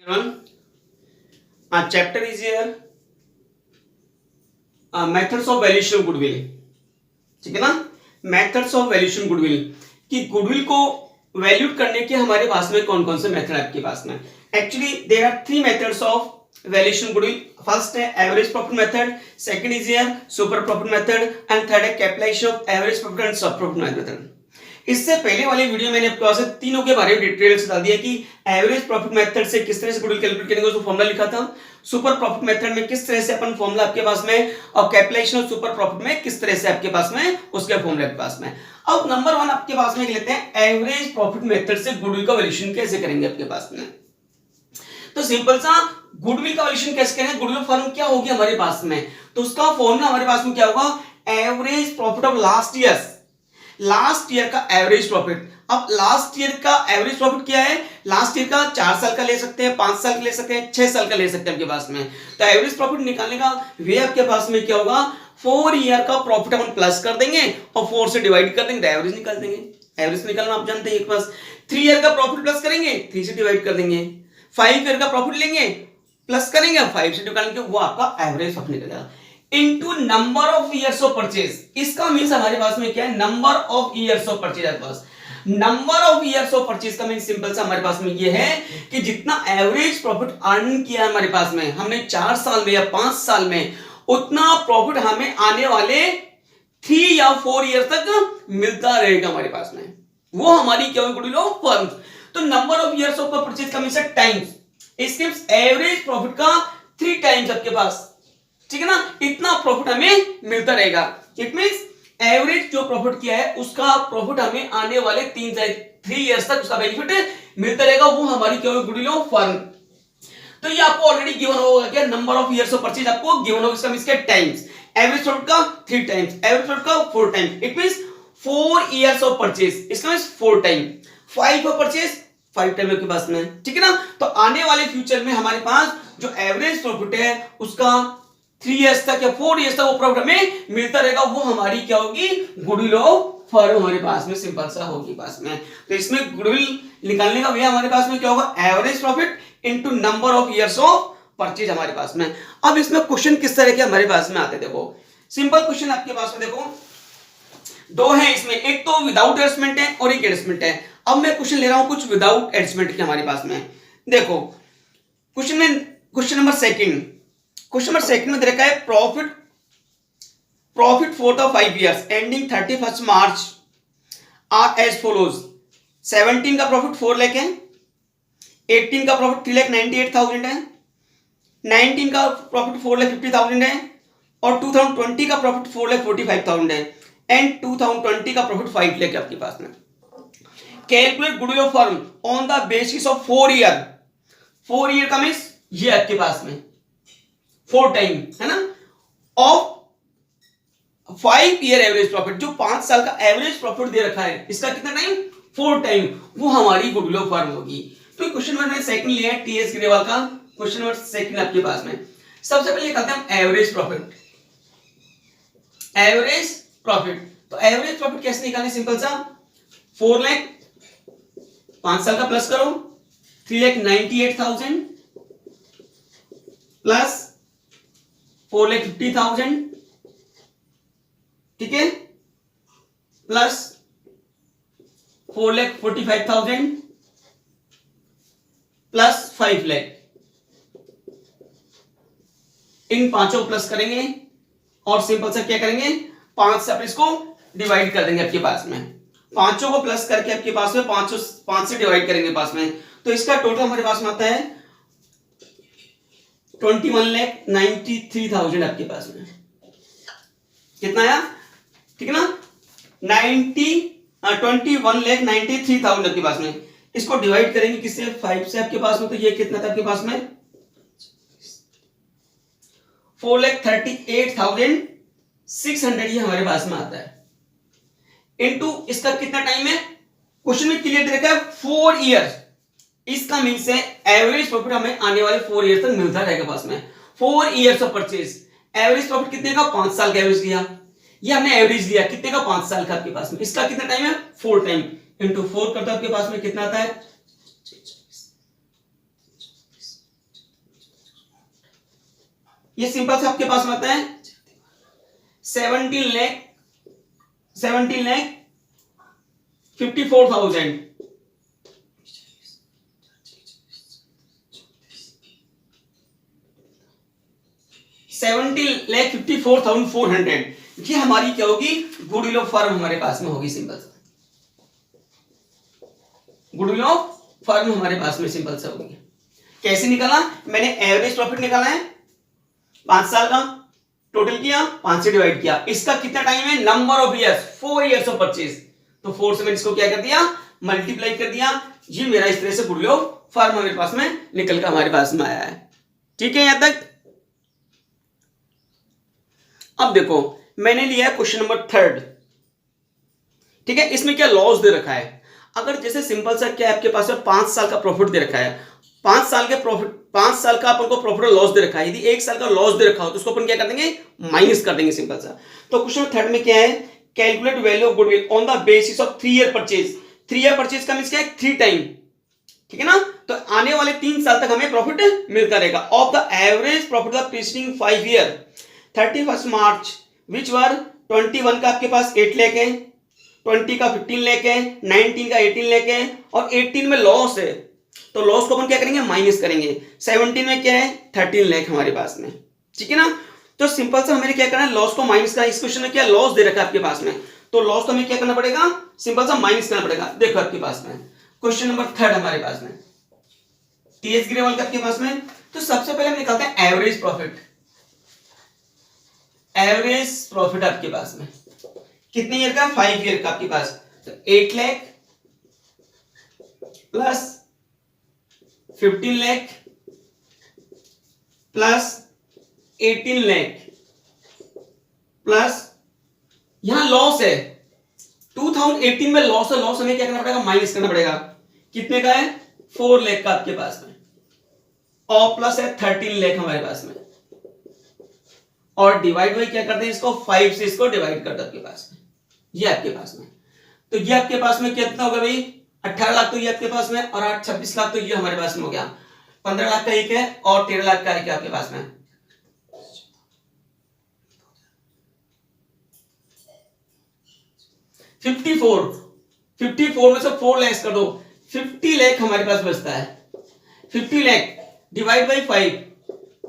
Chapter is here methods of valuation of goodwill. ठीक है ना, मेथड्स ऑफ वैल्यूएशन गुडविल कि गुडविल को वैल्यूड करने के हमारे पास में कौन कौन से मेथड आपके पास में. Actually there are three methods of valuation goodwill. First है average profit method, second is here super profit method and third है capitalisation of average profit and super profit method. इससे पहले वाले वीडियो मैंने आपके पास तीनों के बारे में डिटेल से बता दिया कि एवरेज प्रॉफिट मेथड से किस तरह से गुडविल कैलकुलेट करेंगे उसको फॉर्मूला लिखा था, सुपर प्रॉफिट मेथड में किस तरह से अपन फॉर्मूला आपके पास में, और कैपिटलाइजेशन ऑफ सुपर प्रॉफिट में किस तरह से आपके पास में उसके फॉर्मूला आपके पास में. अब नंबर 1 आपके पास में लेते हैं एवरेज प्रॉफिट मेथड से गुडविल का वैल्यूएशन कैसे करेंगे आपके पास में. तो सिंपल सा गुडविल का वैल्यूएशन कैसे करेंगे, गुडविल फॉर्म क्या होगी हमारे पास में, तो उसका फॉर्मूला हमारे पास में क्या होगा, average profit of last year का एवरेज प्रॉफिट. अब लास्ट ईयर का एवरेज प्रॉफिट क्या है, लास्ट ईयर का 4 साल का ले सकते हैं, 5 साल का ले सकते हैं, 6 साल का ले सकते हैं आपके पास में. तो एवरेज प्रॉफिट निकालने का वे आपके पास में क्या होगा, 4 ईयर का प्रॉफिट अपन प्लस कर देंगे और 4 से डिवाइड कर देंगे तो एवरेज निकाल देंगे. एवरेज निकालना आप जानते हैं एक पास. 3 ईयर का प्रॉफिट प्लस करेंगे, 3 से डिवाइड कर देंगे. 5 ईयर का प्रॉफिट लेंगे प्लस करेंगे, 5 से डिवाइड करेंगे, वो आपका एवरेज प्रॉफिट निकलेगा. Into number of years of purchase. इसका मींस हमारे पास में क्या है, number of years of purchase. आपके पास number of years of purchase का मींस सिंपल सा हमारे पास में ये है कि जितना एवरेज प्रॉफिट अर्न किया हमारे पास में हमने 4 साल में या 5 साल में, उतना प्रॉफिट हमें आने वाले 3 या 4 ईयर तक मिलता रहेगा हमारे पास में. वो हमारी क्या होगी गुडविल ऑफ फर्म. तो number of years of purchase का मींस टाइम्स, इसके एवरेज प्रॉफिट का 3 टाइम्स आपके पास. ठीक है ना, इतना प्रॉफिट हमें मिलता रहेगा. इट मींस एवरेज जो प्रॉफिट किया है उसका प्रॉफिट हमें आने वाले 3 इयर्स तक उसका बेनिफिट मिलता रहेगा. वो हमारी क्या होगी गुडविल ऑफ फर्म. तो ये आपको ऑलरेडी गिवन होगा क्या, number of years of purchase आपको गिवन होगा. इसका मींस क्या, टाइम्स. एवरेज प्रॉफिट का 3 टाइम्स, एवरेज प्रॉफिट का 4 times. It means 4 years of purchase. इसका means 4 time. 5 of purchase 5 time आपके पास में. ठीक है ना, तो आने वाले फ्यूचर में हमारे पास जो एवरेज प्रॉफिट है उसका 3 इयर्स तक या 4 इयर्स तक वो प्रॉफिट हमें मिलता रहेगा. वो हमारी क्या होगी, गुडविल ऑफ फर्म हमारे पास में सिंपल सा होगी पास में. तो इसमें गुडविल निकालने का वे हमारे पास में क्या होगा, average profit into number of years of purchase हमारे पास में. अब इसमें क्वेश्चन किस तरह के हमारे पास में आते, देखो सिंपल क्वेश्चन आपके पास में देखो 2 है इसमें. एक तो विदाउट एडजस्टमेंट है और एक एडजस्टमेंट है. अब मैं क्वेश्चन ले रहा हूं कुछ विदाउट एडजस्टमेंट के हमारे पास में. देखो क्वेश्चन नंबर सेकंड में दे रखा है profit for the 5 years ending 31 March are as follows. 17 का प्रॉफिट 4 लाख है, 18 का प्रॉफिट 3,98,000 है, 19 का प्रॉफिट 4,50,000 है और 2020 का प्रॉफिट 4,45,000 है एंड 2020 का प्रॉफिट 5 लाख है आपके पास में. Calculate goodwill of firm on the basis of 4 year का मींस ये आपके पास में 4 टाइम है ना, ऑफ 5 ईयर एवरेज प्रॉफिट. जो 5 साल का एवरेज प्रॉफिट दे रखा है इसका कितना टाइम, 4 टाइम. वो हमारी गुडविल ऑफ फर्म होगी. तो क्वेश्चन नंबर सेकंड लिया है टीएस ग्रेवाल का. क्वेश्चन नंबर सेकंड आपके पास में सबसे पहले निकालते हैं एवरेज प्रॉफिट. तो एवरेज प्रॉफिट कैसे निकालें, सिंपल सा 4 लाख 5 साल का प्लस करो 3,98,000 प्लस 4,50,000. ठीक है, प्लस 4,45,000 प्लस 5 लाख. इन पांचों को प्लस करेंगे और सिंपल सा क्या करेंगे, 5 से अपन इसको डिवाइड कर देंगे आपके पास में. पांचों को प्लस करके आपके पास में 5 से डिवाइड करेंगे पास में. तो इसका टोटल हमारे पास में आता है 21,93,000 आपके पास में. कितना आया, ठीक है ना, 21,93,000 आपके पास में. इसको डिवाइड करेंगे किससे, 5 से आपके पास में. तो ये कितना था आपके पास में, 4,38,600 ये हमारे पास में आता है. इनटू इसका कितना टाइम है, क्वेश्चन में क्लियर दे रखा है 4 ईयर. इसका मींस है एवरेज प्रॉफिट हमें आने वाले 4 ईयर तक मिलता रहेगा पास में. 4 years of purchase. Average profit कितने का, 5 साल का एवरेज लिया. ये हमने एवरेज लिया कितने का, 5 साल का आपके पास में. इसका कितना टाइम है, 4 टाइम. इनटू 4 करता आपके पास में कितना आता है, ये सिंपल से आपके पास में आता है 17,54,000। 17,54,400 ये हमारी क्या होगी, गुडविल ऑफ फर्म हमारे पास में होगी। सिंपल सा गुडविल ऑफ फर्म हमारे पास में सिंपल सा होगी। कैसे निकाला, मैंने एवरेज प्रॉफिट निकाला है 5 साल का, टोटल किया 5 से डिवाइड किया, इसका कितना टाइम है, number of years 4 years of purchase, तो 4 से मैंने इसको क्या कर दिया, मल्टीप्लाई कर दिया। ये मेरा इस तरह से गुडविल ऑफ फर्म हमारे पास में निकल कर हमारे पास में आया है। ठीक है यहां तक। अब देखो मैंने लिया है क्वेश्चन नंबर 3। ठीक है, इसमें क्या लॉस दे रखा है। अगर जैसे सिंपल सा क्या आपके पास में 5 साल का प्रॉफिट दे रखा है, 5 साल के प्रॉफिट, 5 साल का अपन को प्रॉफिट और लॉस दे रखा है, यदि 1 साल का लॉस दे रखा हो तो उसको अपन क्या कर देंगे, माइनस कर देंगे सिंपल सा। तो क्वेश्चन 3 में क्या है, calculate value of goodwill on the basis of 3 year purchase. 3 year purchase का मींस क्या है, 3 टाइम। ठीक है ना, तो आने वाले 3 साल तक हमें प्रॉफिट मिलता रहेगा। Of the average profit of preceding 5 year 31 मार्च विच वर 21 का आपके पास 8 लाख है, 20 का 15 लाख है, 19 का 18 लाख है, और 18 में लॉस है तो लॉस को अपन क्या करेंगे, माइनस करेंगे। 17 में क्या है, 13 लाख हमारे पास में। ठीक है ना, तो सिंपल सा हमें क्या करना है, लॉस को माइनस करना। इस क्वेश्चन में क्या लॉस दे रखा है आपके पास में, तो लॉस को हमें क्या करना पड़ेगा, सिंपल सा माइनस करना पड़ेगा। देखो आपके पास में क्वेश्चन नंबर 3 हमारे पास में टीएस ग्रेवाल का आपके पास में, तो सबसे पहले हम निकालते हैं एवरेज प्रॉफिट। एवरेज प्रॉफिट आपके पास में कितने ईयर का, 5 ईयर का आपके पास, तो 8 lakh plus 15 lakh plus 18 lakh plus यहां लॉस है 2018 में लॉस है, लॉस हमें क्या करना पड़ेगा, माइनस करना पड़ेगा। कितने का है, 4 लाख का आपके पास में, और प्लस है 13 लाख हमारे पास में, और डिवाइड बाई क्या करते हैं इसको, 5 से इसको डिवाइड करते हैं आपके पास में, ये आपके पास में। तो ये आपके पास में कितना होगा भाई, 18 लाख तो ये आपके पास में, और 26 लाख तो ये हमारे पास में हो गया। 15 लाख का एक है और 13 लाख का एक है आपके पास में। 54 में से 4 लैक्स कर दो, 50 लाख हमारे पास बचता है। 50 लाख डिवाइड बाई 5,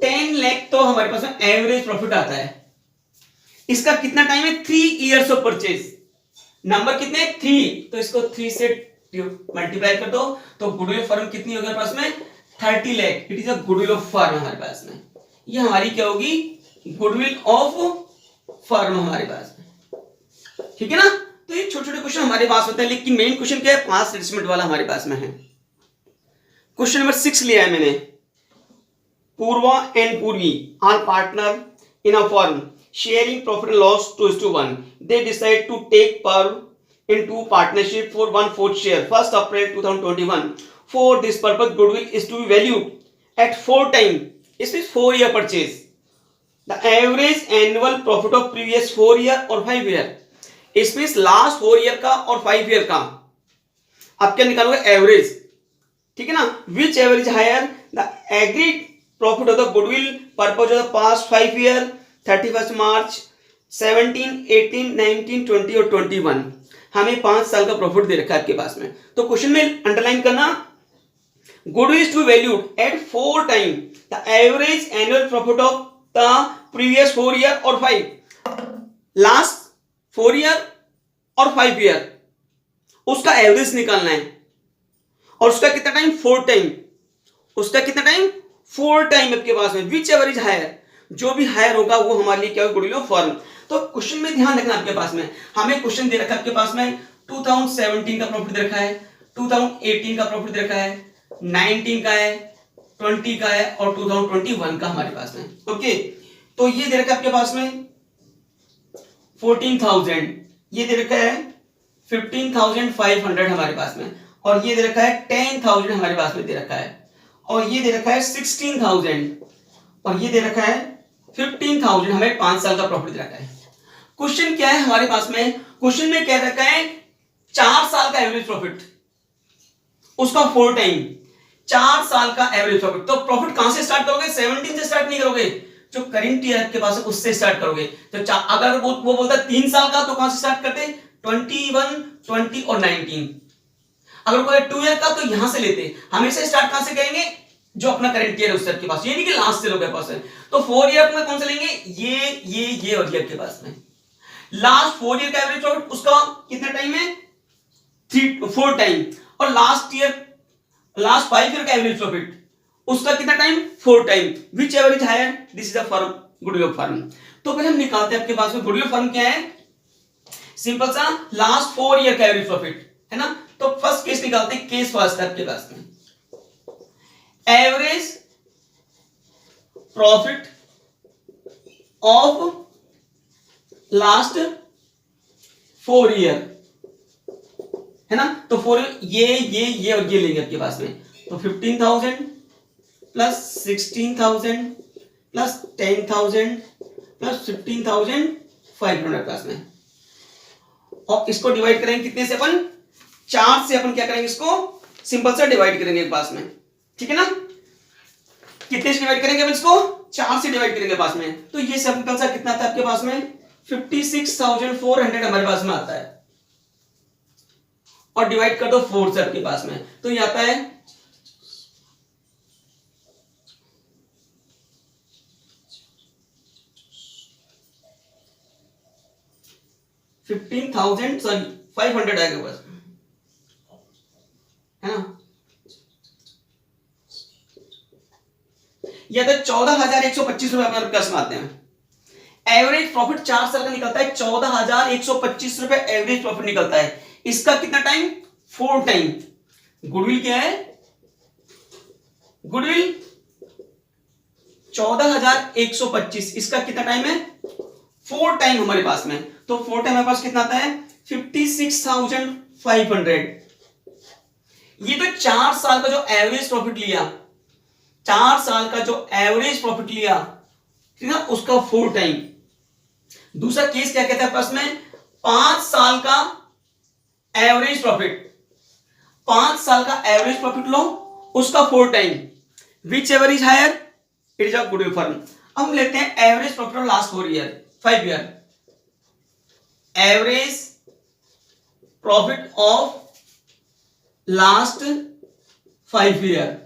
10 लाख तो हमारे पास में एवरेज प्रॉफिट आता है। इसका कितना टाइम है, 3 इयर्स ऑफ परचेज। नंबर कितने, 3, तो इसको 3 से मल्टीप्लाई कर दो, तो गुडविल फर्म कितनी होगी हमारे पास में, 30 lakh. It is a goodwill of firm हमारे पास में। ये हमारी क्या होगी, गुडविल ऑफ फर्म हमारे पास में। ठीक है ना, तो ये छोटे छोटे क्वेश्चन हमारे पास होते हैं, लेकिन मेन क्वेश्चन क्या है, 5 स्टेटमेंट वाला हमारे पास में है। क्वेश्चन नंबर 6 लिया है मैंने, Purva and Purvi are partner in a firm sharing profit and loss 2:1. They decide to take part into partnership for 1/4 share 1st April 2021. For this purpose, goodwill is to be valued at 4 times. This is 4 year purchase. The average annual profit of previous 4 year or 5 year. इसमें last 4 year का और 5 year का आप क्या निकालोगे, average. ठीक है ना, which average higher the agreed profit of the goodwill purpose of the past 5 year 31 March 17, 18, 19, 20 और 21। हमें 5 साल का प्रॉफिट दे रखा है आपके पास में। तो क्वेश्चन में अंडरलाइन करना, goodwill is to valued at 4 time the average annual profit of the previous 4 year और 5। लास्ट 4 ईयर और 5 ईयर उसका एवरेज निकालना है, और उसका कितना टाइम, 4 टाइम। उसका कितना टाइम, 4 टाइम आपके पास में। विच एवरेज हायर, जो भी हायर होगा वो हमारे लिए क्या होगा, गुडविल ऑफ फर्म। तो क्वेश्चन में ध्यान रखना आपके पास में, हमें क्वेश्चन दे रखा है आपके पास में 2017 का प्रॉफिट दे रखा है, 2018 का प्रॉफिट दे रखा है, 19 का है, 20 का है, और 2021 का हमारे पास में। ओके, तो ये दे रखा है आपके पास में 14,000, ये दे रखा है 15,500 हमारे पास में, और ये दे रखा है 10,000 हमारे पास में दे रखा है, और ये दे रखा है 16,000, और ये दे रखा है 15,000। हमें 5 साल का प्रॉफिट दे रखा है। क्वेश्चन क्या है हमारे पास में, क्वेश्चन में क्या रखा है, 4 साल का एवरेज प्रॉफिट, उसका 4 टाइम, 4 साल का एवरेज प्रॉफिट। तो प्रॉफिट कहां से स्टार्ट करोगे, 17 से स्टार्ट नहीं करोगे। जो करंट ईयर आपके पास है उससे स्टार्ट करोगे। तो अगर वो बोलता है 3 साल का, तो कहां से स्टार्ट करते? 21, 20 और 19। अगर कोई 2 ईयर का, तो यहां से लेते। हमेशा स्टार्ट कहां से करेंगे? जो अपना करंट ईयर है उससे आपके पास, ये नहीं कि लास्ट से लोग के पास है। तो 4 ईयर में कौन सा लेंगे? ये और ये आपके पास में। लास्ट 4 ईयर का एवरेज प्रॉफिट उसका कितना टाइम है? 4 टाइम। और लास्ट 5 ईयर का एवरेज प्रॉफिट उसका कितना time? 4 time. Which average higher? This is a firm, goodwill of firm. तो पहले हम निकालते हैं आपके पास में गुडविल ऑफ फर्म क्या है। सिंपल सा लास्ट 4 ईयर का एवरेज प्रॉफिट है ना। तो फर्स्ट केस निकालते हैं, केस फर्स्ट है आपके पास में। Average profit of last 4 year है ना। तो 4 ये और ये लेंगे आपके पास में। तो 15,000 प्लस 16,000 प्लस 10,000 प्लस 15,500 पास में। और इसको डिवाइड करेंगे कितने से? अपन 4 से अपन क्या करेंगे? इसको सिंपल सा डिवाइड करेंगे पास में, ठीक है ना। कितने से डिवाइड करेंगे? अपन इसको 4 से डिवाइड करेंगे पास में। तो ये सिंपल सा कितना आता है आपके पास में? 56,400 हमारे पास में आता है। और डिवाइड कर दो 4 से आपके पास में, तो ये आता है 500 आएगा बस, है ना। या तो 14,125 रुपए अपने प्लस में आते हैं। एवरेज प्रॉफिट 4 साल का निकलता है 14,125 रुपए एवरेज प्रॉफिट निकलता है। इसका कितना टाइम? 4 टाइम। गुडविल क्या है? गुडविल 14,125, इसका कितना टाइम है? 4 टाइम हमारे पास में। तो 4 टाइम हमारे पास कितना आता है? 56,500। ये तो 4 साल का जो एवरेज प्रॉफिट लिया, 4 साल का जो एवरेज प्रॉफिट लिया, ठीक है, उसका 4 टाइम। दूसरा केस क्या कहता है पास में? 5 साल का एवरेज प्रॉफिट, 5 साल का एवरेज प्रॉफिट लो, उसका 4 time. Whichever is higher? It is a goodwill firm. अब हम लेते हैं average profit of last 5 year. Average profit of last 5 year,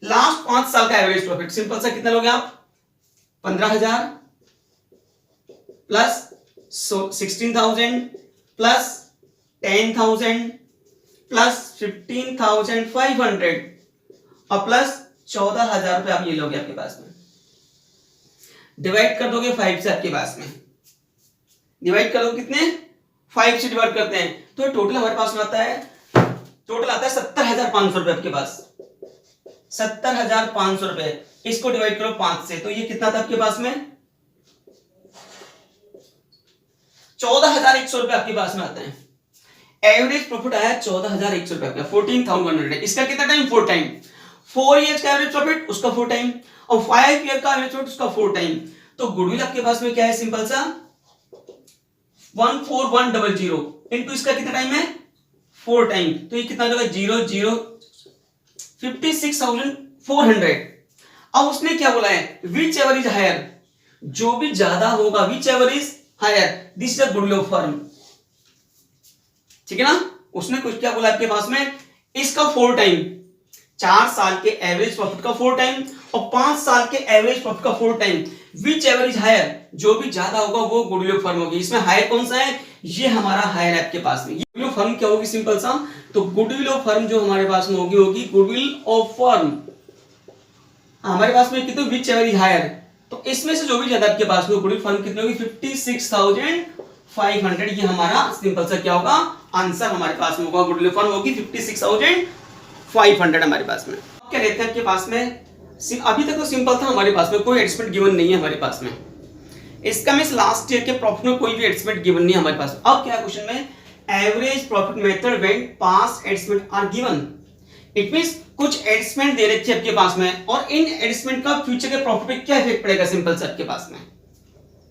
last 5 साल का एवरेज प्रॉफिट सिंपल सा कितना लोगे आप? 15,000 प्लस 16,000 प्लस 10,000 प्लस 15,500 और प्लस 14,000 रुपए आप ये लोगे आपके पास में। डिवाइड कर दोगे 5 से आपके पास में। डिवाइड करोगे कितने? 5 से डिवाइड करते हैं तो टोटल हमारे पास में आता है, टोटल आता है 70,500 रुपए आपके पास। 70,500 रुपए। इसको डिवाइड करो 5 से, तो ये कितना था आपके पास में? 14,100 रुपए आपके पास में आता है। एवरेज प्रॉफिट आया 14,100 रुपए, 14,100। इसका कितना टाइम? 4 टाइम। 4 ईयर्स का एवरेज प्रॉफिट उसका 4 टाइम और 5 ईयर का एवरेज प्रॉफिट उसका 4 टाइम। तो गुडविल आपके पास में क्या है? सिंपल सा 14,100 इनटू इसका कितना टाइम है? 4 टाइम। तो ये कितना होगा? 0 56,400। अब उसने क्या बोला है? विच एवर इज हायर, जो भी ज्यादा होगा, whichever is higher, this is the goodwill of firm, ठीक है ना। उसने कुछ क्या बोला आपके पास में? इसका 4 टाइम, 4 साल के एवरेज प्रॉफिट का 4 टाइम और 5 साल के एवरेज प्रॉफिट का 4 time. Whichever is higher, जो भी ज्यादा होगा वो गुडविल ऑफ फर्म होगी। इसमें हायर कौन सा है? ये हमारा हायर है आपके पास में। गुडविल ऑफ फर्म क्या होगी? सिंपल सा, तो गुडविल ऑफ फर्म जो हमारे पास में होगी गुडविल ऑफ फर्म हमारे पास में कितने? Whichever is higher. तो इसमें से जो भी ज्यादा आपके पास में गुडविल फर्म कितनी होगी? 56,500। ये हमारा सिंपल सा क्या होगा? आंसर हमारे पास में होगा। गुडविल फर्म होगी 56,500 हमारे पास में। क्या लेते हैं आपके पास में? अभी तक तो सिंपल था हमारे पास में, कोई एस्टिमेट गिवन नहीं है हमारे पास में। इसका मींस लास्ट ईयर के प्रॉफिट में कोई भी एस्टिमेट गिवन नहीं है हमारे पास। अब क्या क्वेश्चन में? Average profit method when past estimate are given. It means कुछ एस्टिमेट दे रखे हैं आपके पास में और इन एस्टिमेट का फ्यूचर के प्रॉफिट पे क्या इफेक्ट पड़ेगा सिंपल से आपके पास में,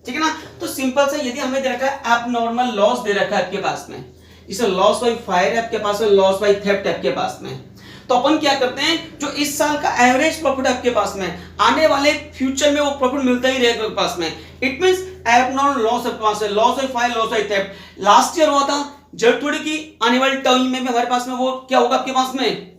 ठीक है ना। तो सिंपल से यदि हमें दे रखा है एबनॉर्मल लॉस दे रखा है आपके पास में, जैसे लॉस बाय फायर है आपके पास में, लॉस बाय थेफ्ट है आपके पास में, तो अपन क्या करते हैं, जो इस साल का एवरेज प्रॉफिट आपके पास में, आने वाले फ्यूचर में वो प्रॉफिट मिलता ही रहेगा आपके पास में। इट मींस एबनॉर्मल लॉस आपके पास है, loss of file, loss of theft. Last year हुआ था, जरूरत थोड़ी कि आने वाले टाइम में भी हमारे पास में वो क्या होगा आपके पास में,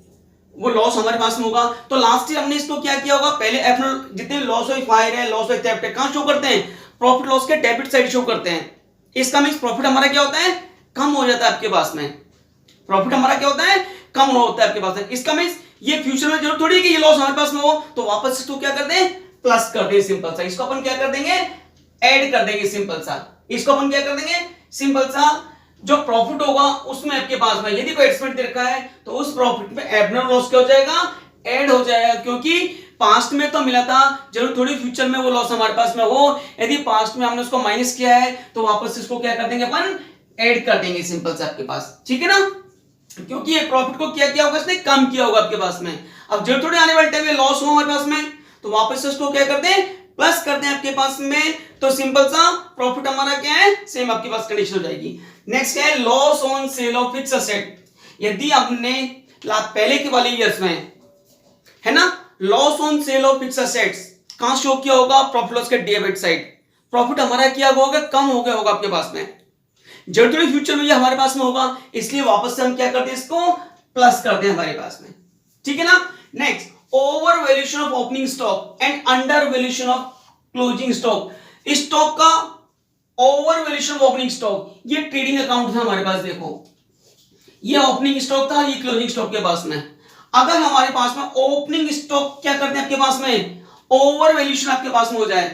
वो लॉस हमारे पास में होगा। तो लास्ट ईयर हमने इसको क्या किया होगा, पहले एबनॉर्मल जितने लॉस ऑफ फाइल है, लॉस ऑफ थेफ्ट है, कहां शो करते हैं, प्रॉफिट लॉस के डेबिट साइड शो करते हैं। इसका मींस प्रॉफिट हमारा क्या होता है, कम हो जाता है आपके पास में। प्रॉफिट हमारा क्या होता है, कम होता है आपके पास में। इसका मींस ये फ्यूचर में जरूरत थोड़ी है कि ये लॉस हमारे पास में हो, तो वापस इसको क्या करते हैं, प्लस कर देंगे सिंपल सा। इसको अपन क्या कर देंगे, ऐड कर देंगे सिंपल सा। इसको अपन क्या कर देंगे, सिंपल सा, जो प्रॉफिट होगा उसमें आपके पास में यदि कोई एस्टिमेट दे रखा है तो उस प्रॉफिट में एबनॉर्मल लॉस क्या हो जाएगा, ऐड हो जाएगा। क्योंकि पास्ट में तो मिला था, जरूर थोड़ी फ्यूचर में वो लॉस हमारे पास में हो। यदि पास्ट में हमने उसको माइनस किया है तो वापस इसको क्या कर देंगे अपन, ऐड कर देंगे सिंपल सा आपके पास, ठीक है ना। क्योंकि ये प्रॉफिट को क्या किया होगा, इसने कम किया होगा आपके पास में। अब जब थोड़ी आने वाले टाइम में लॉस हो हमारे पास में, तो वापस से उसको क्या करते हैं, प्लस करते हैं आपके पास में। तो सिंपल सा प्रॉफिट हमारा क्या है, सेम आपके पास कंडीशन हो जाएगी। नेक्स्ट क्या है, loss on sale of fixed asset. यदि आपने पहले के वाले ईयर्स में है ना, loss on sale of fixed assets कहां शो किया होगा, प्रॉफिट लॉस के डेबिट साइड। प्रॉफिट हमारा क्या होगा, कम हो गया होगा आपके पास में। जरूर फ्यूचर में ये हमारे पास में होगा, इसलिए वापस से हम क्या करते हैं, इसको प्लस करते हैं हमारे पास में, ठीक है ना। Next, over valuation of opening stock and under valuation of closing stock. Stock का over valuation of opening stock, ये ट्रेडिंग अकाउंट था हमारे पास, देखो ये ओपनिंग स्टॉक था, ये क्लोजिंग स्टॉक के पास में। अगर हमारे पास में ओपनिंग स्टॉक क्या करते हैं आपके पास में, ओवर वैल्यूएशन आपके पास में हो जाए,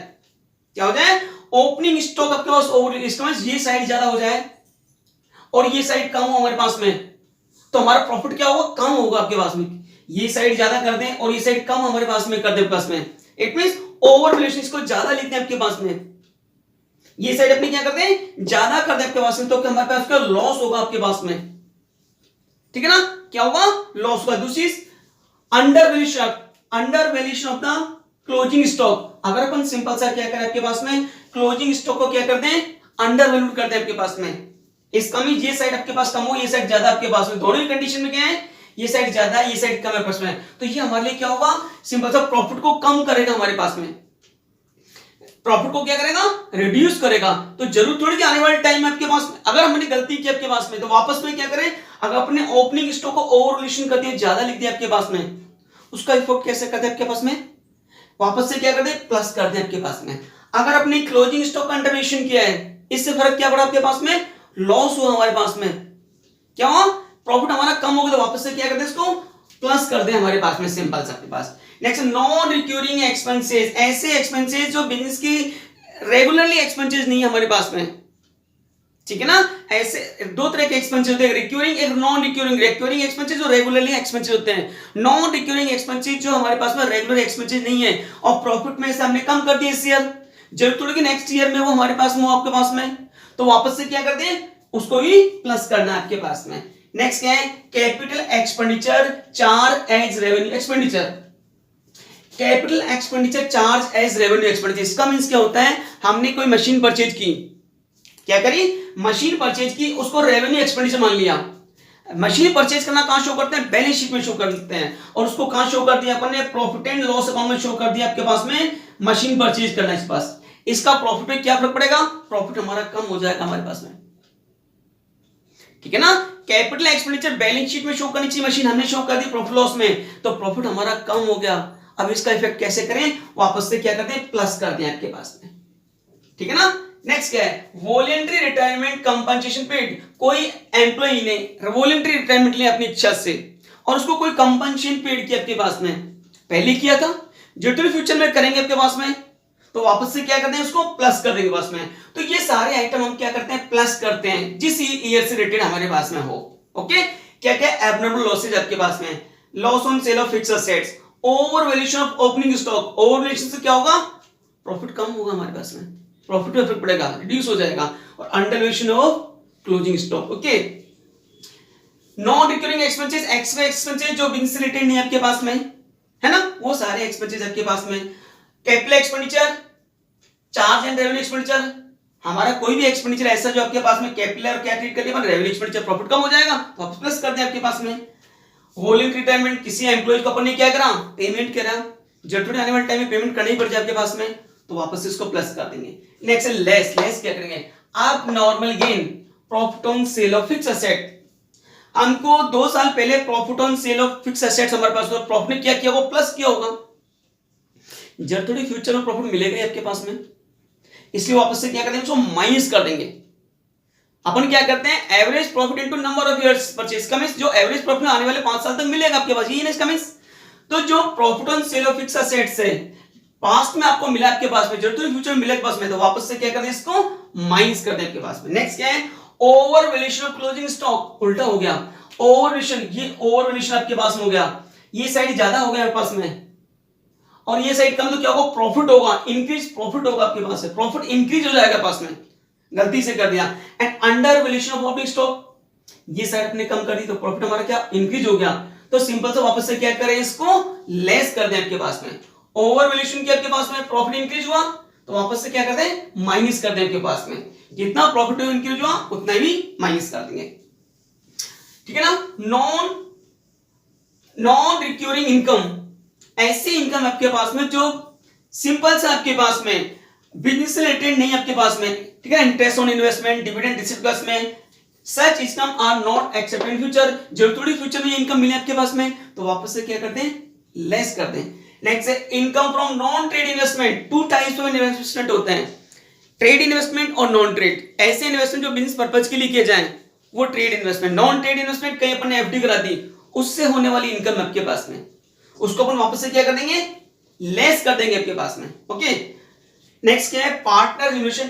क्या हो जाए, ओपनिंग स्टॉक आपके पास ओवर, इसका मतलब ये साइड ज्यादा हो जाए और ये साइड कम हो हमारे पास में, तो हमारा प्रॉफिट क्या होगा, कम होगा आपके पास में। ये साइड ज्यादा कर दें और ये साइड कम हमारे पास में कर दे पास में, इट मींस ओवर वैल्यूएशन, इसको ज्यादा लिखते हैं आपके पास में। ये साइड अपने क्या करते हैं, ज्यादा कर दे आपके पास में, तो हमारे पास क्या लॉस होगा आपके पास में, ठीक है ना। क्या होगा, लॉस होगा। दूसरी under valuation of the closing stock. अगर अपन सिंपल सा क्या करें आपके पास में, क्लोजिंग स्टॉक को क्या करते हैं, अंडर वैल्यूड करते हैं आपके पास में। इसका मींस ये साइड आपके पास कम हो, ये साइड ज्यादा आपके पास में, दोनों ही कंडीशन में क्या है, ये साइड ज्यादा है, ये साइड कम है पास में, तो ये हमारे लिए क्या होगा, सिंपल सा प्रॉफिट को कम करेगा हमारे पास में। प्रॉफिट को क्या करेगा, रिड्यूस करेगा। तो जरूर थोड़ी कि आने वाले टाइम में आपके पास में अगर हमने गलती की आपके पास में, तो वापस में क्या करें, अगर अपने ओपनिंग स्टॉक को ओवर वैल्यूएशन कर दिया, ज्यादा लिख दिया आपके पास में, उसका इफेक्ट कैसे करते हैं आपके पास में, वापस से क्या करते हैं, प्लस कर दें आपके पास में। अगर अपने क्लोजिंग स्टॉक का अंडर वैल्यूएशन किया है, इससे फर्क क्या पड़ा आपके पास में, लॉस हुआ हमारे पास में, क्या हुआ, प्रॉफिट हमारा कम हो गया, तो वापस से क्या करते हैं, इसको प्लस कर दें हमारे पास में, सिंपल सा आपके पास। नेक्स्ट, नॉन रिक्यूरिंग एक्सपेंसेस, ऐसे एक्सपेंसेस जो बिजनेस की रेगुलरली एक्सपेंसेस नहीं है हमारे पास में, ठीक है ना। ऐसे दो तरह के एक्सपेंसेस होते हैं, रिक्यूरिंग, एक नॉन रिक्यूरिंग। रिक्यूरिंग एक्सपेंसेस जो रेगुलरली एक्सपेंसेस होते हैं, नॉन रिक्यूरिंग एक्सपेंसेस जो हमारे पास में रेगुलर एक्सपेंसेस नहीं है, और प्रॉफिट में से हमने कम कर दिया इस ईयर, जरूरत थोड़ी कि नेक्स्ट ईयर में वो हमारे पास में हो आपके पास में, तो वापस से क्या करते हैं, उसको ही प्लस करना है आपके पास में। नेक्स्ट क्या है, capital expenditure charge as revenue expenditure. Capital expenditure charge as revenue expenditure, इसका मींस क्या होता है, हमने कोई मशीन परचेज की, क्या करी, मशीन परचेज की, उसको रेवेन्यू एक्सपेंडिचर मान लिया। मशीन परचेज करना कहां शो करते हैं, बैलेंस शीट में शो करते हैं, और उसको कहां शो कर दिया अपन ने, प्रॉफिट एंड लॉस अकाउंट में शो कर दिया आपके पास में। मशीन परचेज करना इस पास, इसका प्रॉफिट में क्या फर्क पड़ेगा, प्रॉफिट हमारा कम हो जाएगा हमारे पास में, ठीक है ना। कैपिटल एक्सपेंडिचर बैलेंस शीट में शो करनी चाहिए, मशीन हमने शो कर दी प्रॉफिट लॉस में, तो प्रॉफिट हमारा कम हो गया। अब इसका इफेक्ट कैसे करें, वापस से क्या करते हैं, प्लस कर दें आपके पास में, ठीक है ना। नेक्स्ट क्या है, वॉलंटरी रिटायरमेंट कंपनसेशन पेड। कोई एम्प्लॉई ने वॉलंटरी रिटायरमेंट लिया अपनी इच्छा से, और उसको कोई कंपनसेशन पेड किया आपके पास में, पहले किया था, जितने फ्यूचर में करेंगे आपके पास में, तो वापस से क्या करते हैं, उसको प्लस कर देंगे पास में। तो ये सारे आइटम हम क्या करते हैं, प्लस करते हैं, जिस ईयर से रिलेटेड हमारे पास में हो। ओके, क्या क्या एबनॉर्मल लॉसेज आपके पास में, loss on sale of fixed assets, over valuation of opening stock. Over valuation से क्या होगा, प्रॉफिट कम होगा हमारे पास में, प्रॉफिट में फर्क पड़ेगा, रिड्यूस हो जाएगा। और under valuation of closing stock. Okay, non recurring expenses, extra expenses जो बिजनेस से रिलेटेड नहीं आपके पास में, है ना, वो सारे एक्सपेंसेस आपके पास में। Capital expenditure, charge and revenue expenditure, हमारा कोई भी एक्सपेंडिचर ऐसा जो आपके पास में कैपिटल क्या ट्रीट कर लिया, रेवेन्यू एक्सपेंडिचर, प्रॉफिट कम हो जाएगा तो आप प्लस कर दें आपके पास में। वॉलंटरी रिटायरमेंट, किसी एम्प्लॉय को अपन ने क्या करा, पेमेंट करा, जब थोड़ी आने वाले टाइम में पेमेंट करनी पड़ जाए आपके पास में, तो वापस से इसको प्लस कर देंगे। नेक्स्ट है लेस। लेस क्या करेंगे, अब normal gain, profit on sale of fix asset. हमको 2 साल पहले profit on sale of fix assets हमारे पास, और प्रॉफिट ने क्या किया, वो प्लस किया होगा। जब थोड़ी फ्यूचर में प्रॉफिट मिलेगा आपके पास में, इसलिए वापस से क्या करते हैं, उसको माइनस कर देंगे। अपन क्या करते हैं, average profit into number of years purchase का मींस जो एवरेज प्रॉफिट आने वाले 5 साल तक मिलेगा आपके पास, ये इसका मींस। तो जो profit on sale of fix assets है, पास्ट में आपको मिला आपके पास में, जब तो फ्यूचर में मिले आपके पास में, तो वापस से क्या करते हैं, इसको माइनस कर दें आपके पास में। नेक्स्ट क्या है, over valuation of closing stock, उल्टा हो गया, ओवर वैल्यूएशन, ये ओवर वैल्यूएशन आपके पास में हो गया, ये साइड ज्यादा हो गया आपके पास में, और ये साइड कम, तो क्या होगा, प्रॉफिट होगा, इंक्रीज प्रॉफिट होगा आपके पास में, प्रॉफिट इंक्रीज हो जाएगा पास में, गलती से कर दिया। And under valuation of opening stock, ये साइड अपने कम कर दी, तो प्रॉफिट हमारा क्या इंक्रीज हो गया, तो सिंपल से वापस से क्या करें, इसको लेस कर दें आपके पास में। ओवर वैल्यूएशन की आपके पास में प्रॉफिट इंक्रीज हुआ, तो वापस से क्या कर दें, माइनस कर दें आपके पास में, जितना प्रॉफिट इंक्रीज हुआ उतना ही माइनस कर देंगे, ठीक है ना। नॉन रिक्यूरिंग इनकम, ऐसी इनकम आपके पास में जो सिंपल से आपके पास में बिजनेस से रिलेटेड नहीं आपके पास में, ठीक है, interest on investment, dividend received plus में, such income are not accepted in future, जब थोड़ी फ्यूचर में ये इनकम मिले आपके पास में, तो वापस से क्या करते हैं, लेस कर दें। नेक्स्ट है income from non trade investment, 2 types of investment होते हैं, ट्रेड इन्वेस्टमेंट और नॉन ट्रेड। ऐसे इन्वेस्टमेंट जो बिजनेस पर्पज के लिए किए जाए वो trade investment. Non trade investment कहीं अपन ने एफडी करा दी, उससे होने वाली इनकम आपके पास में, उसको अपन वापस से क्या कर देंगे, लेस कर देंगे आपके पास में। ओके, नेक्स्ट क्या है, partner remuneration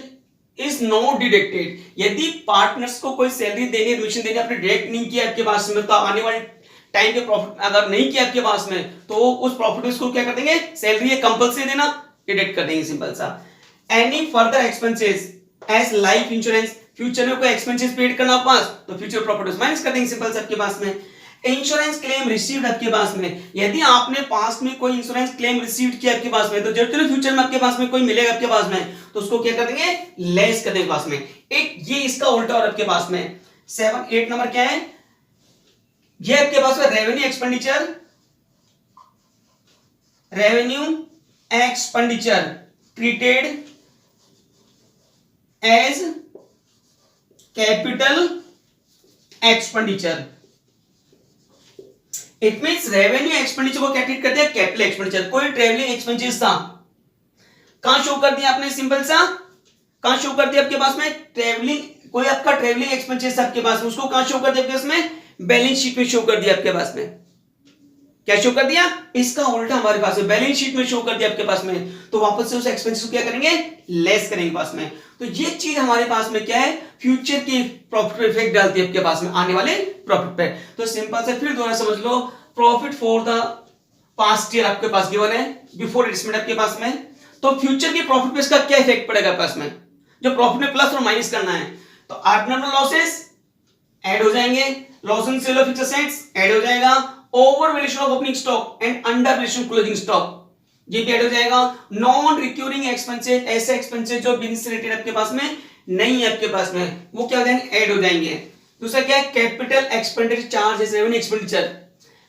is not deducted, यदि पार्टनर्स को कोई सैलरी देनी, रिम्यूनरेशन देनी आपने डायरेक्ट नहीं किया आपके पास में, तो आने वाले टाइम के प्रॉफिट अगर नहीं किया आपके पास में, तो उस प्रॉफिट में इसको क्या कर देंगे, सैलरी है कंपल्सरी देना, डिडक्ट कर देंगे, सिंपल सा। Any further expenses as life insurance, future में कोई एक्सपेंसेस पेड करना पास, तो फ्यूचर प्रॉफिट माइनस कर देंगे, सिंपल सा आपके पास में। इंश्योरेंस क्लेम रिसीव्ड आपके पास में, यदि आपने पास्ट में कोई इंश्योरेंस क्लेम रिसीव्ड किया आपके पास में, तो जब तक फ्यूचर में आपके पास में कोई मिलेगा आपके पास में, तो उसको क्या कर देंगे, लेस कर देंगे पास में। एक ये इसका उल्टा और आपके पास में 7-8 नंबर क्या है, ये आपके पास में revenue expenditure, revenue expenditure treated as capital expenditure. It means revenue expenditure को क्या ट्रीट करते हैं, कैपिटल एक्सपेंडिचर। कोई ट्रेवलिंग एक्सपेंसेस था, कहां शो कर दिया आपने, सिंपल सा कहां शो कर दिया आपके पास में, ट्रेवलिंग, कोई आपका ट्रेवलिंग एक्सपेंसेस आपके पास में, उसको कहां शो कर दिया आपके पास में, बैलेंस शीट में शो कर दिया आपके पास में। क्या शो कर दिया, इसका उल्टा हमारे पास में बैलेंस शीट में शो कर दिया आपके पास में, तो वापस से उस एक्सपेंसेस को क्या करेंगे, लेस करेंगे पास में। तो ये चीज हमारे पास में क्या है, फ्यूचर की प्रॉफिट पे इफेक्ट डालती है आपके पास में, आने वाले प्रॉफिट पे। तो सिंपल से फिर दोबारा समझ लो, profit for the past year आपके पास गिवन है, बिफोर एडजस्टमेंट आपके पास में, तो फ्यूचर की प्रॉफिट पे इसका क्या इफेक्ट पड़ेगा पास में, जो प्रॉफिट में प्लस और माइनस करना है, तो एबनॉर्मल लॉसेस ऐड हो जाएंगे, loss in sale of fixed assets add हो जाएगा, over valuation of opening stock and under valuation closing stock ये भी ऐड हो जाएगा। नॉन रिक्यूरिंग एक्सपेंसेस, ऐसे एक्सपेंसेस जो बिजनेस रिलेटेड आपके पास में नहीं है आपके पास में, वो क्या हो जाएंगे, ऐड हो जाएंगे। दूसरा क्या है, capital expenditure charges, revenue expenditure,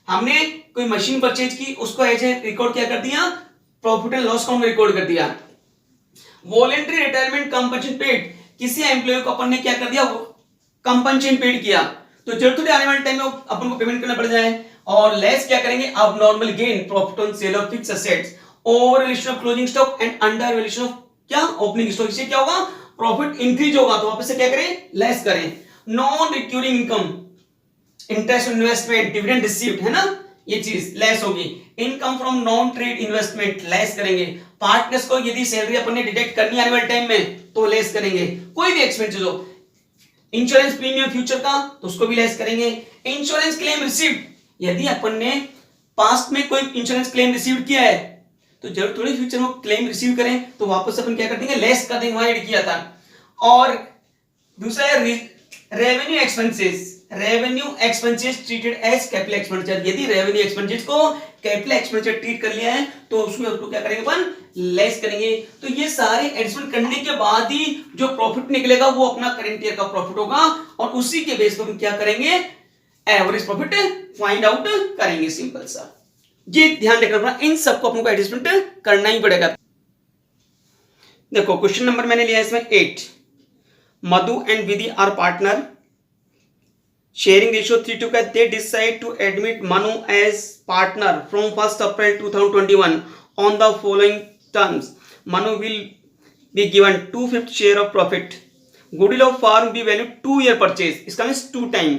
हमने कोई मशीन परचेज की, उसको एज ए रिकॉर्ड क्या कर दिया, प्रॉफिट एंड लॉस अकाउंट में रिकॉर्ड कर दिया। वॉलंटरी रिटायरमेंट कंपनसेशन पेड, किसी एम्प्लॉय को अपन ने क्या कर दिया, कंपनसेशन पेड किया, तो जरूरत आने वाले टाइम में अपन को पेमेंट करना पड़ जाए। और लेस क्या करेंगे, अब normal gain, profit on sale of fixed assets, over valuation of closing stock and under valuation of क्या, ओपनिंग स्टॉक, इससे क्या होगा, प्रॉफिट इंक्रीज होगा, तो वापस से क्या करें, लेस करें। Non recurring income, interest investment, dividend received, है ना, ये चीज लेस होगी। Income from non trade investment less करेंगे। पार्टनर्स को यदि सैलरी अपन ने डिडक्ट करनी आने वाले टाइम में, तो लेस करेंगे। कोई भी एक्सपेंसेस हो, इंश्योरेंस प्रीमियम फ्यूचर का, तो उसको भी लेस करेंगे। इंश्योरेंस क्लेम रिसीव्ड, यदि अपन ने पास्ट में कोई इंश्योरेंस क्लेम रिसीव किया है, तो जरूर थोड़ी फ्यूचर में क्लेम रिसीव करें, तो वापस अपन क्या कर देंगे, लेस कर देंगे, वहां ऐड किया था। और दूसरा है revenue expenses, revenue expenses treated as capital expenditure, यदि रेवेन्यू एक्सपेंसेस को कैपिटल एक्सपेंडिचर ट्रीट कर लिया है, तो उसमें उसको क्या करेंगे अपन, लेस करेंगे। तो ये सारे एडजस्टमेंट करने के बाद ही जो प्रॉफिट निकलेगा वो अपना करंट ईयर का प्रॉफिट होगा, और उसी के बेस पर हम क्या करेंगे, एवरेज प्रॉफिट फाइंड आउट करेंगे, सिंपल सा। ये ध्यान रखना, इन सबको अपन को एडजस्टमेंट करना ही पड़ेगा। देखो क्वेश्चन नंबर मैंने लिया इसमें 8। Madhu and Vidhi are partner, sharing ratio 3:1। they decide to admit Manu as partner from 1st April 2021 on the following terms. Manu will be given 2/5 share of profit. Goodwill of firm be valued 2-year purchase. इसका means 2 time.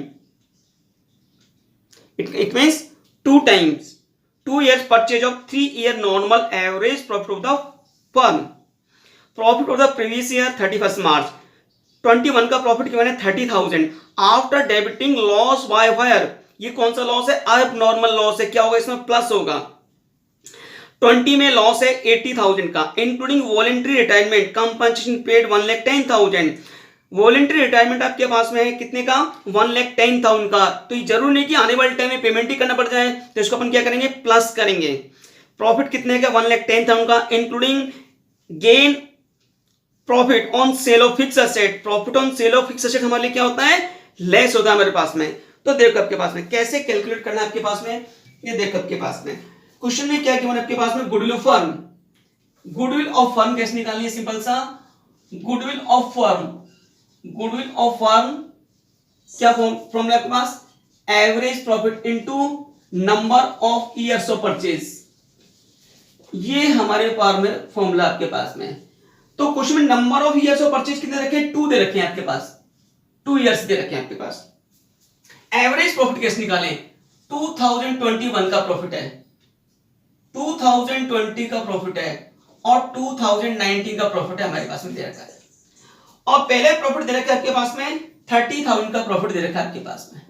It means 2 times. 2 years purchase of 3-year normal average profit of the firm. Profit of the previous year 31st March 21 का profit कितना है 30,000 after debiting loss by fire. ये कौन सा loss है? अब normal loss है, क्या होगा इसमें? प्लस होगा। 20 में लॉस है 80,000 का, including voluntary retirement compensation paid 1,10,000। Voluntary retirement आपके पास में है कितने का? 1,10,000 का। तो ये जरूर नहीं कि आने वाले टाइम में पेमेंट ही करना पड़ जाए, तो इसको अपन क्या करेंगे? प्लस करेंगे। प्रॉफिट कितने का? 1,10,000 का, including gain profit on sale of fix asset. Profit on sale of fix asset हमारे लिए क्या होता है? लेस होता है हमारे पास में। तो देखो आपके पास में कैसे कैलकुलेट करना है आपके पास में, ये देखो आपके पास में क्वेश्चन में क्या किया आपके पास में? Goodwill of firm. Goodwill of firm कैसे निकालनी है? सिंपल सा, goodwill of firm, goodwill of firm क्या फॉर्मूला आपके पास? Average profit into number of years of purchase. ये हमारे फॉर्मूला आपके पास में। तो क्वेश्चन में number of years of purchase कितने रखे हैं? 2 दे रखे हैं आपके पास, 2 ईयर्स दे रखे हैं आपके पास। एवरेज प्रॉफिट कैसे निकालें? 2021 का प्रॉफिट है, 2020 का प्रॉफिट है और 2019 का प्रॉफिट है हमारे पास में दे रखा है। और पहले प्रॉफिट दे रखा है आपके पास में 30,000 का प्रॉफिट दे रखा है आपके पास में।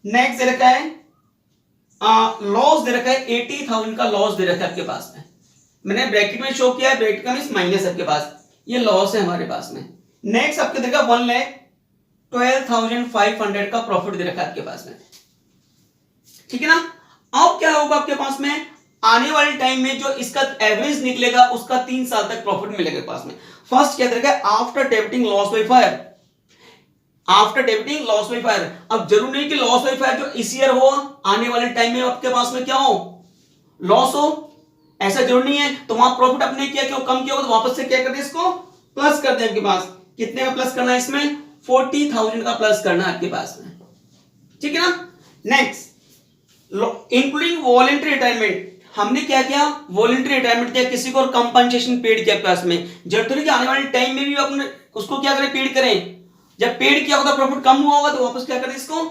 नेक्स्ट दे रखा है लॉस दे रखा है 80,000 का लॉस दे रखा है आपके पास में। मैंने ब्रैकेट में शो किया है, ब्रैकेट का मींस माइनस आपके पास, ये लॉस है हमारे पास में। नेक्स्ट आपके देखा 1,12,500 का प्रॉफिट दे रखा है आपके पास में, ठीक है ना। अब क्या होगा आपके पास में? आने वाले टाइम में जो इसका एवरेज निकलेगा उसका 3 साल तक प्रॉफिट मिलेगा पास में। फर्स्ट क्या देखा? After debiting loss by fire, after debiting loss by fire. अब जरूर नहीं कि लॉस बाय फायर जो इस ईयर हो आने वाले टाइम में आपके पास में क्या हो? लॉस हो, ऐसा जरूर नहीं है। तो वहां प्रॉफिट अपने किया क्यों कम किया हो, तो वापस से क्या कर दे? इसको प्लस कर दे आपके पास। कितने का प्लस करना है इसमें? 40,000 का प्लस करना है आपके पास में, ठीक है ना। नेक्स्ट इंक्लूडिंग वॉलेंट्री रिटायरमेंट, हमने क्या किया? वॉलेंट्री रिटायरमेंट किया किसी को और कंपनसेशन पेड किया पास में। जरूरत नहीं कि आने वाले टाइम में भी अपने उसको क्या करें? पेड करें। जब पेड किया होगा प्रॉफिट कम हुआ होगा तो वापस क्या करें? इसको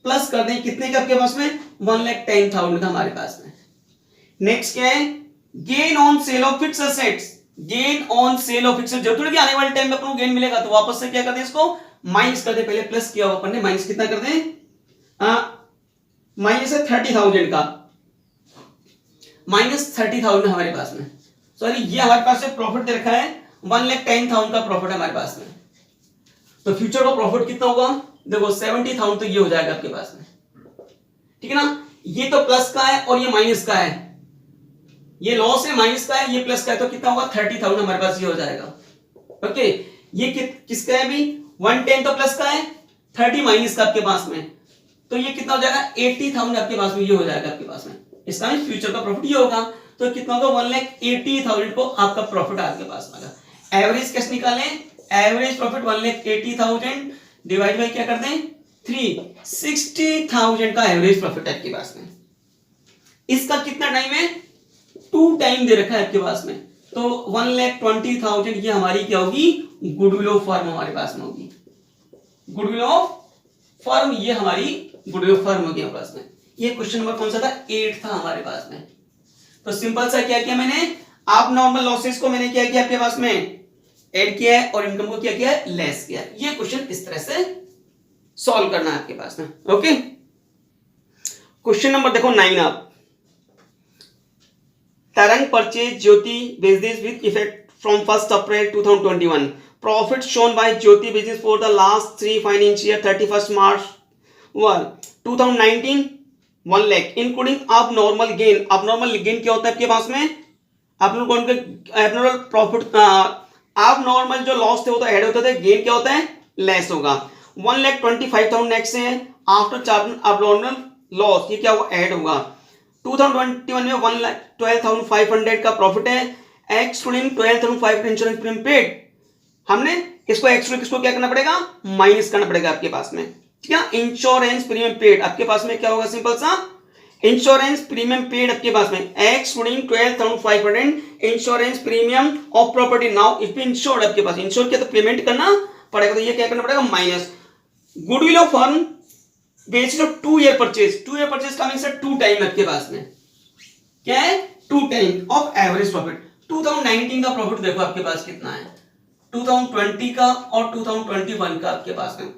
प्लस कर दें। कितने का आपके पास में? 1,10,000 का हमारे पास में। नेक्स्ट क्या है? Gain on sale of fix assets, gain on sale of fix. जरूर नहीं कि आने वाले टाइम में अपने गेन मिलेगा, तो वापस से क्या कर दें? इसको माइनस कर दे। पहले प्लस किया हुआ अपन ने, माइनस कितना कर दें? माइनस है 30,000 का, माइनस 30,000 हमारे पास में। सॉरी, ये हमारे पास में प्रॉफिट दे रखा है 1,10,000 का प्रॉफिट है हमारे पास में। तो फ्यूचर का प्रॉफिट कितना होगा? देखो 70,000 तो ये हो जाएगा आपके पास में, ठीक है ना। ये तो प्लस का है और ये माइनस का है, ये लॉस है माइनस का है, ये प्लस का है, तो कितना होगा? 30,000 हमारे पास ये हो जाएगा। ओके, ये किसका है अभी? 110 तो प्लस का है, 30 माइनस का आपके पास में, तो ये कितना हो जाएगा? 80,000 आपके पास में ये हो जाएगा आपके पास में। इसका फ्यूचर का प्रॉफिट ये होगा, तो कितना होगा? 1,80,000 को आपका प्रॉफिट आपके पास में। एवरेज कैसे निकालें? एवरेज प्रॉफिट 1,80,000 डिवाइड बाय क्या कर दें? 360,000 का एवरेज प्रॉफिट है आपके पास में। इसका कितना टाइम है? 2 टाइम दे रखा है आपके पास में, तो 1,20,000 ये हमारी क्या होगी? गुडविल ऑफ फर्म हमारे पास में होगी। गुडविल ऑफ फर्म, ये हमारी गुडविल ऑफ फर्म होगी हमारे पास में। ये क्वेश्चन नंबर कौन सा था? 8 था हमारे पास में। तो सिंपल सा क्या किया मैंने? आप नॉर्मल लॉसेस को मैंने क्या किया आपके पास में? ऐड किया है और इनकम को क्या किया है? लेस किया। ये क्वेश्चन इस तरह से सॉल्व करना है आपके पास में। ओके, क्वेश्चन नंबर देखो 9 आप। Tarang purchased Jyoti business with effect from 1st April 2021. Profits shown by Jyoti business for the last 3 financial year 31st March were 2019 1 lakh including abnormal gain. Abnormal gain क्या होता है आपके पास में? abnormal profit, abnormal जो loss थे वो तो ऐड होते थे, गेन क्या होता है? लेस होगा। 1,25,000 नेक्स्ट है आफ्टर चार्जिंग अबनॉर्मल लॉस, ये क्या हुआ, ऐड होगा। 2021 में 1,12,500 का प्रॉफिट है, एक्सक्लूडिंग 12,500 इंश्योरेंस प्रीमियम पेड। हमने इसको एक्सक्लूड, इसको क्या करना पड़ेगा, माइनस करना पड़ेगा आपके पास में, ठीक है। इंश्योरेंस प्रीमियम पेड आपके पास में क्या होगा, सिंपल सा इंश्योरेंस प्रीमियम पेड आपके पास में excluding 12,500 insurance premium of property. Now if insured, आपके पास इंश्योर किया तो पेमेंट करना पड़ेगा, तो ये क्या करना पड़ेगा, minus. Goodwill of firm based of 2 year purchase, 2 year purchase का मींस 2 टाइम आपके पास में क्या है, 2 टाइम ऑफ एवरेज प्रॉफिट। 2019 का प्रॉफिट देखो आपके पास कितना है, 2020 का और 2021 का आपके पास में।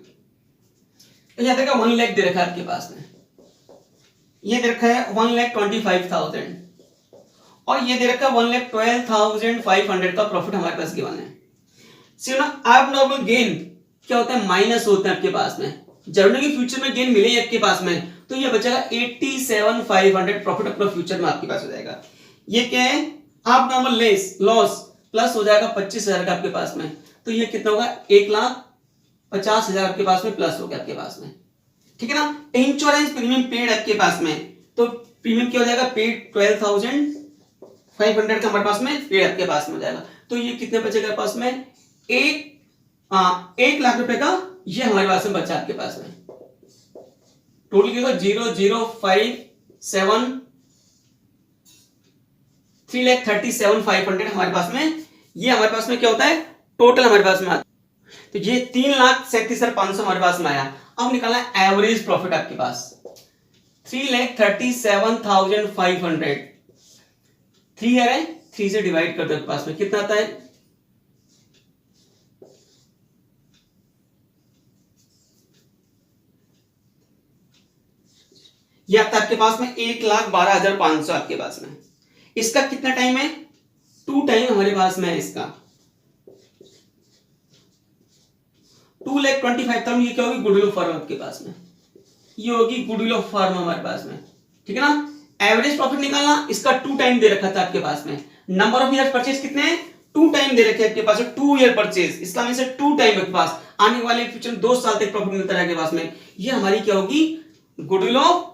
तो यहां देखा 1 लाख दे रखा है आपके पास में, ये दे रखा है 1,25,000 और ये दे रखा है 1,12,500 का प्रॉफिट हमारे पास गिवन है। सी ना, आप नॉर्मल गेन क्या होता है, माइनस होता है आपके पास में। जरूरी कि फ्यूचर में गेन मिले आपके पास में, तो ये बचेगा 87,500 प्रॉफिट अपना फ्यूचर में आपके पास हो जाएगा। ये क्या है, आप नॉर्मल लेस लॉस प्लस हो जाएगा 25,000 का आपके पास में, तो ये कितना होगा, 1,50,000 आपके पास में प्लस हो गया आपके पास में, ठीक है ना। इंश्योरेंस प्रीमियम पेड आपके पास में, तो प्रीमियम क्या हो जाएगा, पेड 12,500 का हमारे पास में पेड आपके पास में हो जाएगा। तो ये कितने बचेगा पास में, 1 लाख रुपए का ये हमारे पास में बचा आपके पास में। टोटल क्या होगा, 0,057 3,37,500 हमारे पास में, ये हमारे पास में क्या होता है, टोटल हमारे पास में आता है। तो ये 3,37,500 हमारे पास में आया। अब निकालना एवरेज प्रॉफिट आपके पास 3,37,500, 3 है, 3 से डिवाइड कर दो आपके पास में कितना आता है, ये आता है आपके पास में 1,12,500 आपके पास में। इसका कितना टाइम है, 2 टाइम हमारे पास में है इसका। 2,25,000 ये क्या होगी, गुडविल ऑफ फर्म आपके पास में, ये होगी गुडविल ऑफ फर्म हमारे पास में, ठीक है ना। एवरेज प्रॉफिट निकालना, इसका 2 टाइम दे रखा था आपके पास में। नंबर ऑफ ईयर परचेज कितने हैं, 2 टाइम दे रखे आपके पास, 2 ईयर परचेज, इसका मीन से 2 टाइम आपके पास आने वाले फ्यूचर 2 साल तक प्रॉफिट मिलता रहेगा पास में। ये हमारी क्या होगी, गुडविल ऑफ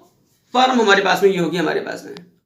फर्म हमारे पास में, ये होगी हमारे पास में।